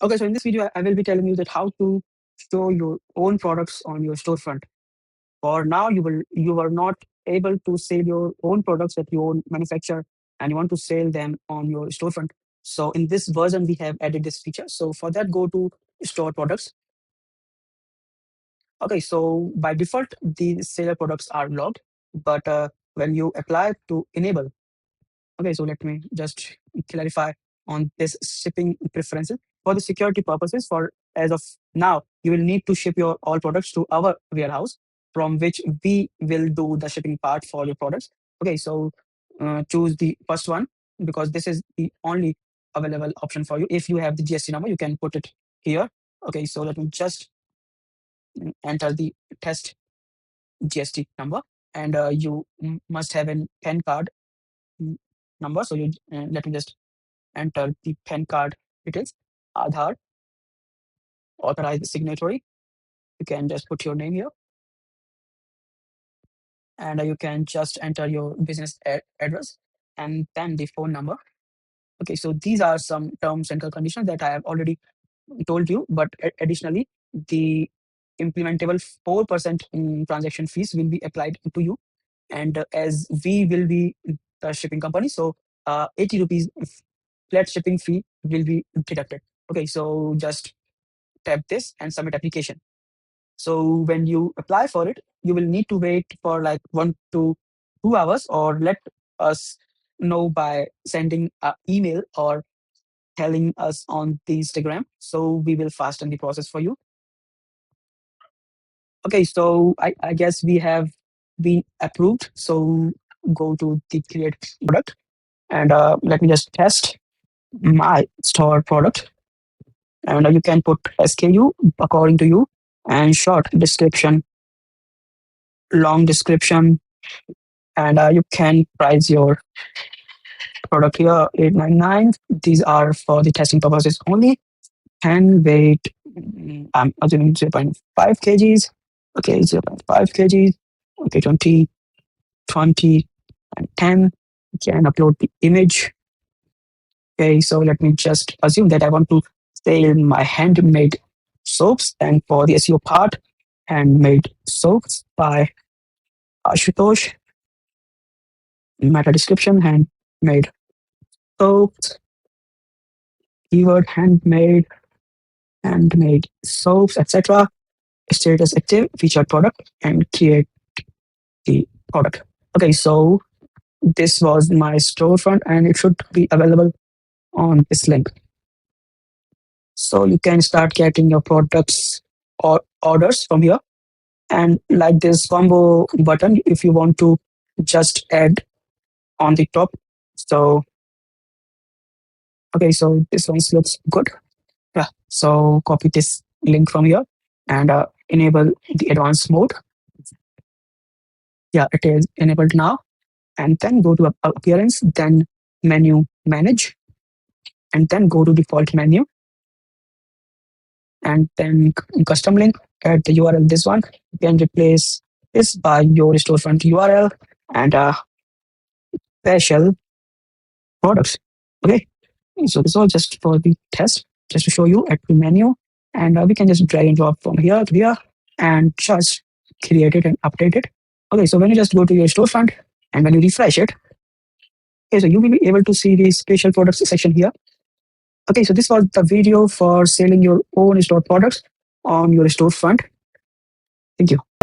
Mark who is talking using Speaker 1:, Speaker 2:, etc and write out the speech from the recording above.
Speaker 1: Okay, so in this video, I will be telling you that how to show your own products on your storefront. For now, you are not able to sell your own products that you own manufacture and you want to sell them on your storefront. So in this version, we have added this feature. So for that, go to store products. Okay, so by default, the seller products are logged, but when you apply to enable, okay, so let me just clarify on this shipping preferences. For the security purposes, for as of now, you will need to ship your all products to our warehouse from which we will do the shipping part for your products. Okay, so choose the first one because this is the only available option for you. If you have the GST number, you can put it here. Okay, so let me just enter the test GST number, and you must have an PAN card mm, number. So you let me just enter the PAN card details, Aadhaar, authorized signatory. You can just put your name here, and you can just enter your business address and then the phone number. Okay, so these are some terms and conditions that I have already told you, but additionally, the implementable 4% in transaction fees will be applied to you. And as we will be the shipping company, so 80 rupees flat shipping fee will be deducted. Okay, so just tap this and submit application. So when you apply for it, you will need to wait for like 1 to 2 hours, or let us know by sending an email or telling us on the Instagram. So we will fasten the process for you. Okay, so I guess we have been approved. So go to the create product, and let me just test my store product. And you can put SKU according to you, and short description, long description, and you can price your product here 899. These are for the testing purposes only. And weight, I'm assuming 0.5 kgs. Okay, 0.5 kgs. Okay, 20, 20, and 10. You can upload the image. Okay, so let me just assume that I want to sell my handmade soaps, and for the SEO part, handmade soaps by Ashutosh. Meta description, handmade soaps, keyword handmade soaps, etc. Status active, featured product, and create the product. Okay, so this was my storefront, and it should be available on this link. So you can start getting your products or orders from here. And like this combo button, if you want to just add on the top. So okay, so this one looks good. Yeah, so copy this link from here and enable the advanced mode. Yeah, it is enabled now. And then go to appearance, then menu manage, and then go to default menu, and then custom link, add the URL, this one. You can replace this by your storefront URL and special products. Okay, so this is all just for the test, just to show you at the menu. And we can just drag and drop from here to here and just create it and update it. Okay, so when you just go to your storefront and when you refresh it, okay, so you will be able to see the special products section here. Okay, so this was the video for selling your own store products on your storefront. Thank you.